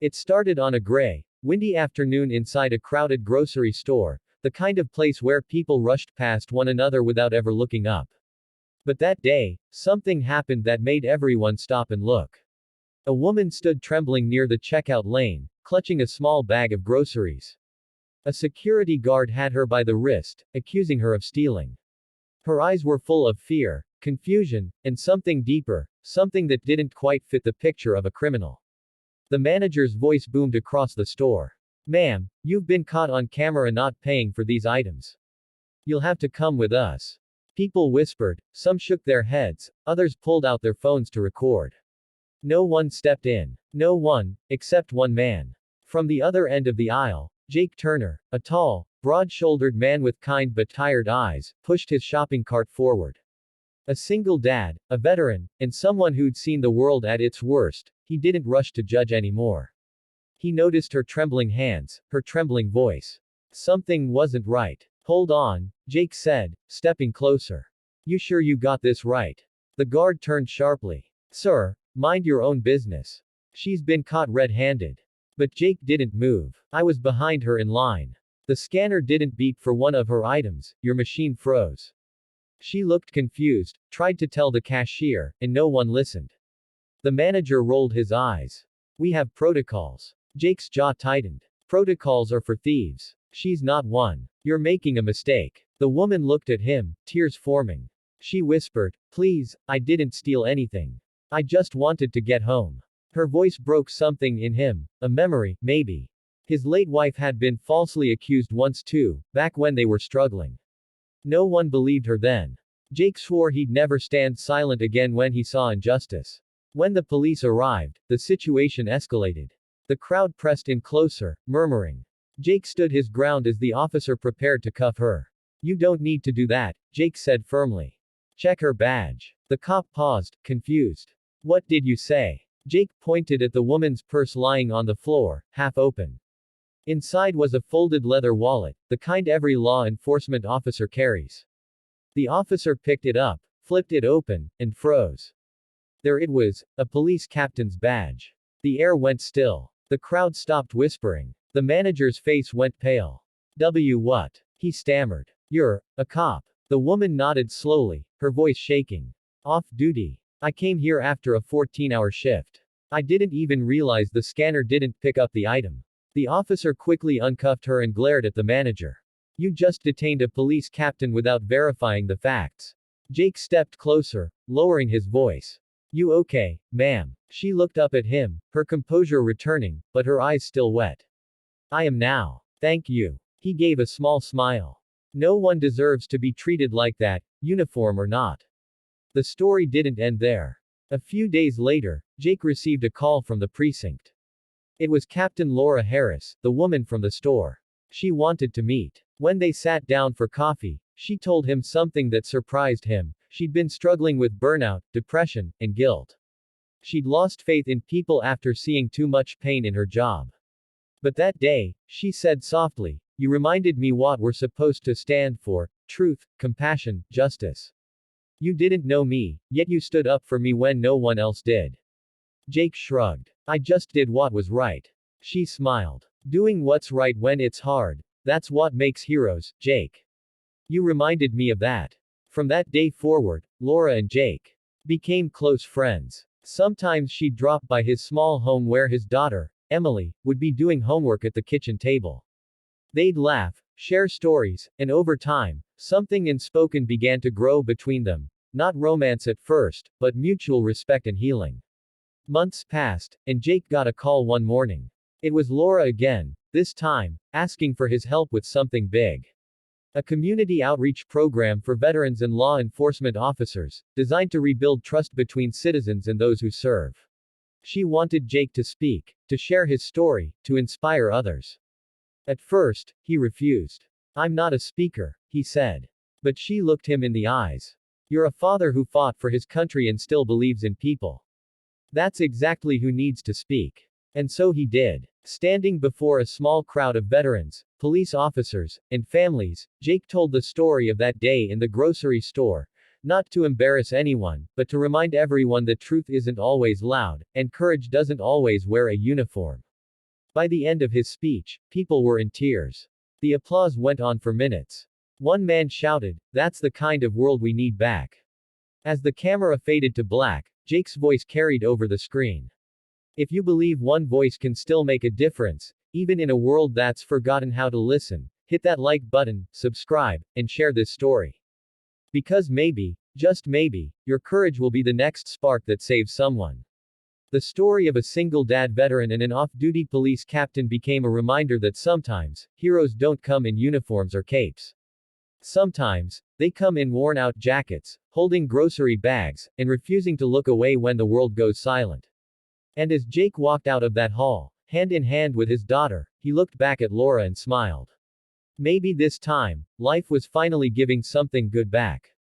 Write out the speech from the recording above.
It started on a gray, windy afternoon inside a crowded grocery store, the kind of place where people rushed past one another without ever looking up. But that day, something happened that made everyone stop and look. A woman stood trembling near the checkout lane, clutching a small bag of groceries. A security guard had her by the wrist, accusing her of stealing. Her eyes were full of fear, confusion, and something deeper, something that didn't quite fit the picture of a criminal. The manager's voice boomed across the store. "Ma'am, you've been caught on camera not paying for these items. You'll have to come with us." People whispered, some shook their heads, others pulled out their phones to record. No one stepped in. No one, except one man. From the other end of the aisle, Jake Turner, a tall, broad-shouldered man with kind but tired eyes, pushed his shopping cart forward. A single dad, a veteran, and someone who'd seen the world at its worst, he didn't rush to judge anymore. He noticed her trembling hands, her trembling voice. Something wasn't right. "Hold on," Jake said, stepping closer. "You sure you got this right?" The guard turned sharply. "Sir, mind your own business. She's been caught red-handed." But Jake didn't move. "I was behind her in line. The scanner didn't beep for one of her items, your machine froze." She looked confused, tried to tell the cashier, and no one listened. The manager rolled his eyes. "We have protocols." Jake's jaw tightened. "Protocols are for thieves. She's not one. You're making a mistake." The woman looked at him, tears forming. She whispered, "Please, I didn't steal anything. I just wanted to get home." Her voice broke something in him, a memory, maybe. His late wife had been falsely accused once too, back when they were struggling. No one believed her then. Jake swore he'd never stand silent again when he saw injustice. When the police arrived, the situation escalated. The crowd pressed in closer, murmuring. Jake stood his ground as the officer prepared to cuff her. "You don't need to do that," Jake said firmly. "Check her badge." The cop paused, confused. "What did you say?" Jake pointed at the woman's purse lying on the floor, half open. Inside was a folded leather wallet, the kind every law enforcement officer carries. The officer picked it up, flipped it open, and froze. There it was, a police captain's badge. The air went still. The crowd stopped whispering. The manager's face went pale. What?" he stammered. "You're a cop." The woman nodded slowly, her voice shaking. "Off duty. I came here after a 14-hour shift. I didn't even realize the scanner didn't pick up the item." The officer quickly uncuffed her and glared at the manager. "You just detained a police captain without verifying the facts." Jake stepped closer, lowering his voice. "You okay, ma'am?" She looked up at him, her composure returning, but her eyes still wet. "I am now. Thank you." He gave a small smile. "No one deserves to be treated like that, uniform or not." The story didn't end there. A few days later, Jake received a call from the precinct. It was Captain Laura Harris, the woman from the store. She wanted to meet. When they sat down for coffee, she told him something that surprised him. She'd been struggling with burnout, depression, and guilt. She'd lost faith in people after seeing too much pain in her job. "But that day," she said softly, "you reminded me what we're supposed to stand for: truth, compassion, justice. You didn't know me, yet you stood up for me when no one else did." Jake shrugged. "I just did what was right." She smiled. "Doing what's right when it's hard, that's what makes heroes, Jake. You reminded me of that." From that day forward, Laura and Jake became close friends. Sometimes she'd drop by his small home where his daughter, Emily, would be doing homework at the kitchen table. They'd laugh, share stories, and over time, something unspoken began to grow between them. Not romance at first, but mutual respect and healing. Months passed, and Jake got a call one morning. It was Laura again, this time, asking for his help with something big. A community outreach program for veterans and law enforcement officers, designed to rebuild trust between citizens and those who serve. She wanted Jake to speak, to share his story, to inspire others. At first, he refused. "I'm not a speaker," he said. But she looked him in the eyes. "You're a father who fought for his country and still believes in people. That's exactly who needs to speak." And so he did. Standing before a small crowd of veterans, police officers, and families, Jake told the story of that day in the grocery store, not to embarrass anyone, but to remind everyone that truth isn't always loud, and courage doesn't always wear a uniform. By the end of his speech, people were in tears. The applause went on for minutes. One man shouted, "That's the kind of world we need back." As the camera faded to black, Jake's voice carried over the screen. If you believe one voice can still make a difference, even in a world that's forgotten how to listen, hit that like button, subscribe, and share this story. Because maybe, just maybe, your courage will be the next spark that saves someone. The story of a single dad veteran and an off-duty police captain became a reminder that sometimes, heroes don't come in uniforms or capes. Sometimes, they come in worn-out jackets, holding grocery bags, and refusing to look away when the world goes silent. And as Jake walked out of that hall, hand in hand with his daughter, he looked back at Laura and smiled. Maybe this time, life was finally giving something good back.